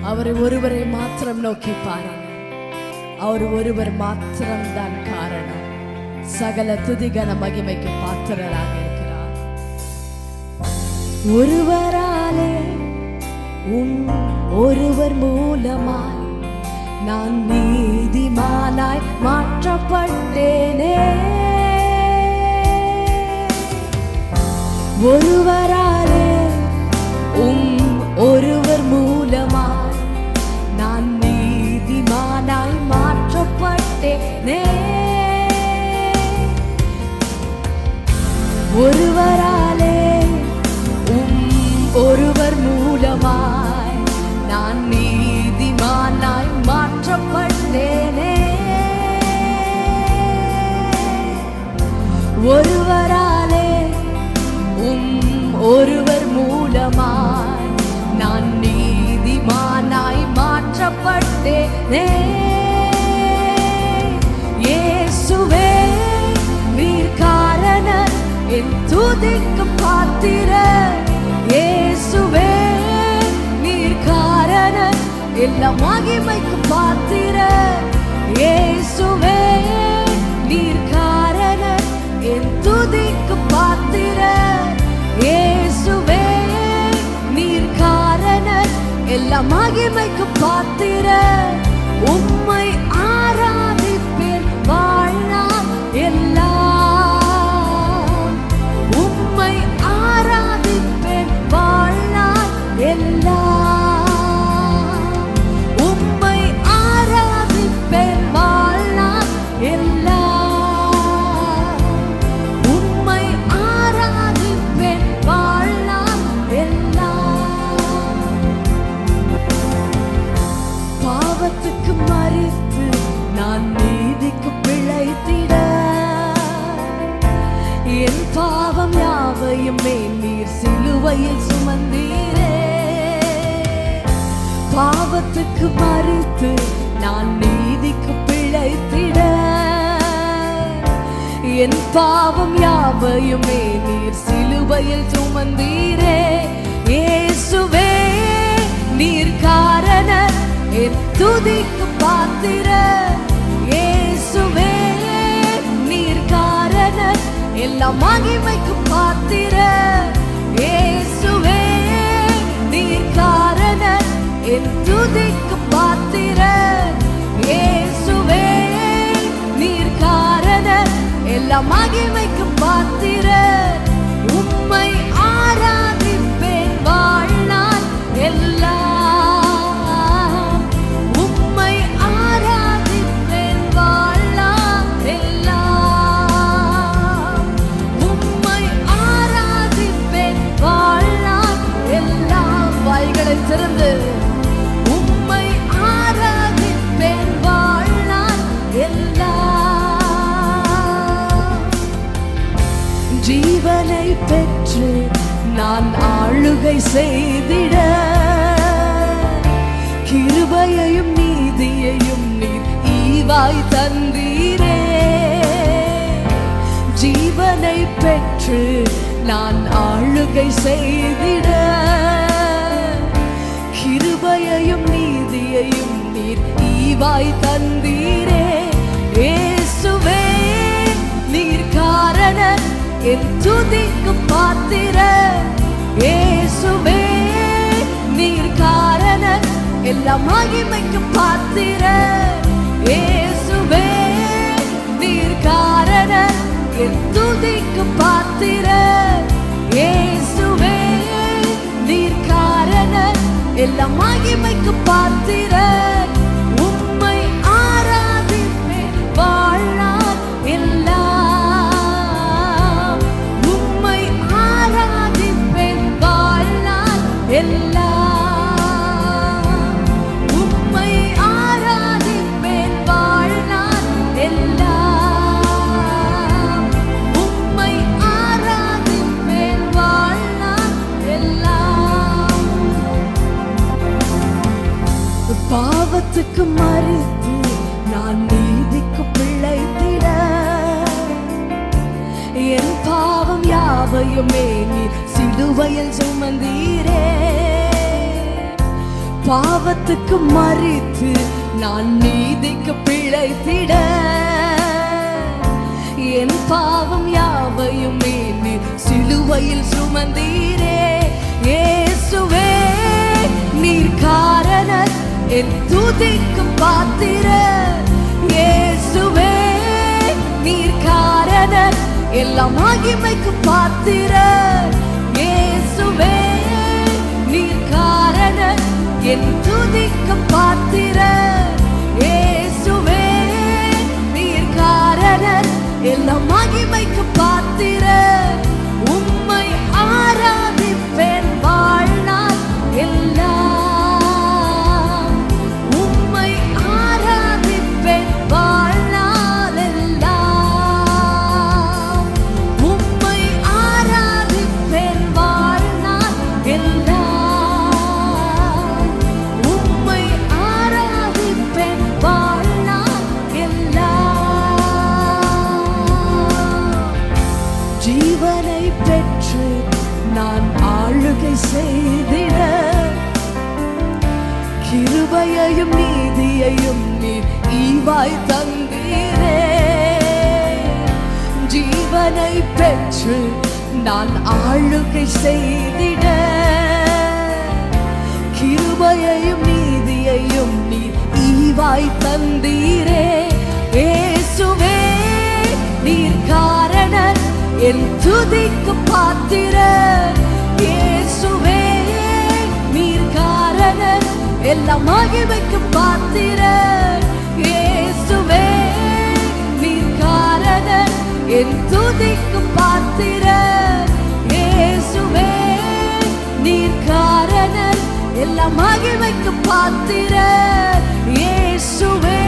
அவரை ஒருவரை மாத்திரம் நோக்கி பாருங்க. அவர் ஒருவர் மாத்திரம்தான் காரணம். சகல துதிகன மகிமைக்கு பாத்திரராக இருக்கிறார். ஒருவராலே ஒருவர் மூலமாய் நான் நீதிமானாய் மாற்றப்பட்டேனே. ஒருவராலே ஒருவர் மூலமாய் நான் நீதிமானாய் மாற்றப்பட்டேனே. ஒருவராலே ஒருவர் மூலமாய் நான் நீதிமானாய் மாற்றப்பட்டேனே. ஒருவராலே ஒருவர் மூலமாய் நான் நீதிமானாய் மாற்றப்பட்டேனே. இயேசுவே நீர் காரணர் என் துதிக்கு பாத்திரர். இயேசுவே நீர் காரணர் எல்லா மகிமைக்கு பாத்திரர். இயேசுவே நீர் காரணர் என் துதிக்கு பாத்திரர். இயேசுவே நீர் காரணர் எல்லா மகிமைக்கு பாத்திரர். உம்மை ஆராதிப்பேன் வாழ்நாள் எல்லாம். உம்மை ஆராதிப்பேன் வாழ்நாள் எல்லாம். உம்மை ஆராதிப்பேன் வாழ்நாள் எல்லாம். உம்மை ஆராதிப்பேன் வாழ்நாள் எல்லாம். பாவத்துக்கு மரித்து நான் நீதிக்கு பிழைத்திட என் பாவம் யாவையுமே நீர் சிலுவையில் சுமந்தீரே. பாவத்துக்கு மரித்து நான் நீதிக்கு பிழைத்திட என் பாவம் யாவையுமே நீர் சிலுவையில் சுமந்தீரே. இயேசுவே நீர் காரணர் என் துதிக்கு பாத்திரர். இயேசுவே நீர் காரணர் எல்லா மகிமைக்கு பாத்திரர். இயேசுவே நீர் காரணர் என் துதிக்கு பாத்திரர். இயேசுவே நீர் காரணர் எல்லா மகிமைக்கு பாத்திரர். உம்மை ஆராதிப்பேன் வாழ்நாள் எல்லாம். உம்மை ஆராதிப்பேன் வாழ்நாள் எல்லாம். உம்மை ஆராதிப்பேன் வாழ்நாள் எல்லாம். வாய்களை திறந்து உம்மை ஆராதிப்பேன் வாழ்நாள் எல்லாம். ஜீவனை பெற்று நான் ஆளுகை செய்திட கிருபையையும் நீதியையும் நீர் ஈவாய் தந்தீரே. ஜீவனை பெற்று நான் ஆளுகை செய்திட கிருபையையும் நீதியையும் நீர் ஈவாய் தந்தீரே. இயேசுவே நீர் காரணர் என் துதிக்கு பாத்திரர். இயேசுவே நீர் காரணர் எல்லா மகிமைக்கு பாத்திரர். இயேசுவே நீர் காரணர் என் துதிக்கு பாத்திரர். இயேசுவே நீர் காரணர் எல்லா மகிமைக்கு பாத்திரர். உம்மை ஆராதிப்பேன் வாழ்நாள் எல்லாம். உம்மை ஆராதிப்பேன் வாழ்நாள் எல்லாம். உம்மை ஆராதிப்பேன் வாழ்நாள் எல்லாம். உம்மை ஆராதிப்பேன் வாழ்நாள் எல்லாம். பாவத்துக்கு மரித்து நான் நீதிக்கு பிழைத்திட என் பாவம் யாவையுமே நீர் சிலுவையில் சுமந்தீரே. பாவத்துக்கு மரித்து நான் நீதிக்கு பிழைத்திட என் பாவம் யாவையும் நீர் சிலுவையில் சுமந்தீரே. இயேசுவே நீர் காரணர், என் துதிக்கும் பாத்திரர். இயேசுவே நீர் காரணர், எல்லா மகிமைக்கும் பாத்திரர். இயேசுவே நீர் காரணர், என் துதிக்கும் பாத்திரர். இயேசுவே நீர் காரணர், எல்லா மகிமைக்கும் பாத்திரர். உம்மை ஆராதிப்பேன் வாழ்நாள் எல்லாம். உம்மை ஆராதிப்பேன் வாழ்நாள் எல்லாம். உம்மை ஆராதிப்பேன் வாழ்நாள் எல்லாம். உம்மை ஆராதிப்பேன் வாழ்நாள் எல்லாம். ஜீவனை பெற்று நான் ஆளுகை செய்திட கிருபையையும் நீதியையும் நீர் ஈவாய் தந்தீரே. ஜீவனை பெற்று நான் ஆளுகை செய்திட கிருபையையும் நீதியையும் நீர் ஈவாய் தந்தீரே. இயேசுவே நீர் காரணர், என் துதிக்கு பாத்திரர். இயேசுவே நீர் காரணர், எல்லா மகிமைக்கு பாத்திரர். இயேசுவே நீர் காரணர், என் துதிக்கு பாத்திரர். இயேசுவே நீர் காரணர், எல்லா மகிமைக்கு பாத்திரர். இயேசுவே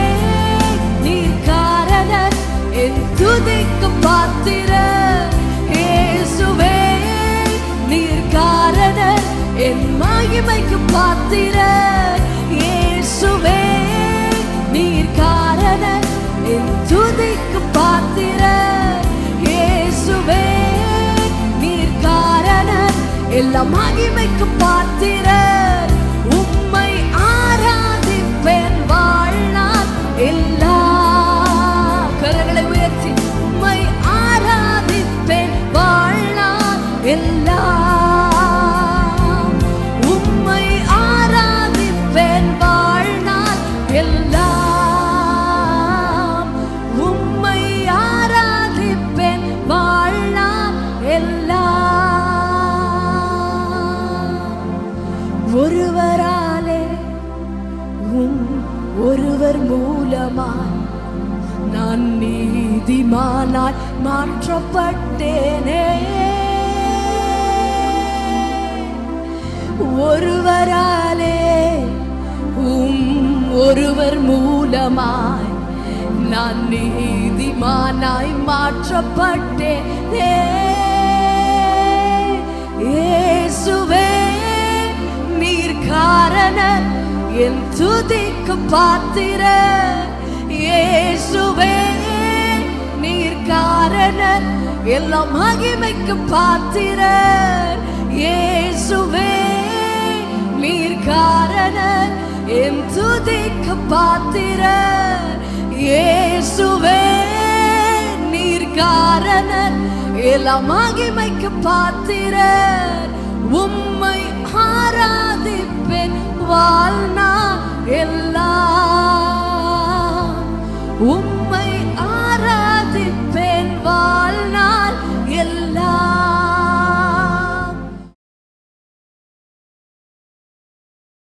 நீர் காரணர், என் துதிக்கு பாத்திரர். இயேசுவே நீர் காரணர், என் மகிமைக்கு பாத்திரர். இயேசுவே நீர் காரணர், என் துதிக்கு பாத்திரர். இயேசுவே நீர் காரணர், எல்லா மகிமைக்கு பாத்திரர். உம்மை ஆராதிப்பேன் வாழ்நாள் எல்லாம். கரங்களை உயர்த்தி உம்மை ஆராதிப்பேன் வாழ்நாள் எல்லாம். உம்மை ஆராதிப்பேன் வாழ்நாள் எல்லாம். உம்மை ஆராதிப்பேன் வாழ்நாள் எல்லாம். ஒருவராலே ஒருவர் மூலமாய் நான் நீதிமானாய் மாற்றப்பட்டேனே. ஒருவராலே ஒருவர் மூலமாய் நான் நீதிமானாய் மாற்றப்பட்டேனே. இயேசுவே நீர் காரணர், என் துதிக்கு பாத்திரர். இயேசுவே நீர் காரணர், எல்லா மகிமைக்கு பாத்திரர். இயேசுவே நீர் காரணர், என் துதிக்கு பாத்திரர். இயேசுவே நீர் காரணர், எல்லா மகிமைக்கு பாத்திரர். உம்மை ஆராதிப்பேன் வாழ்நாள்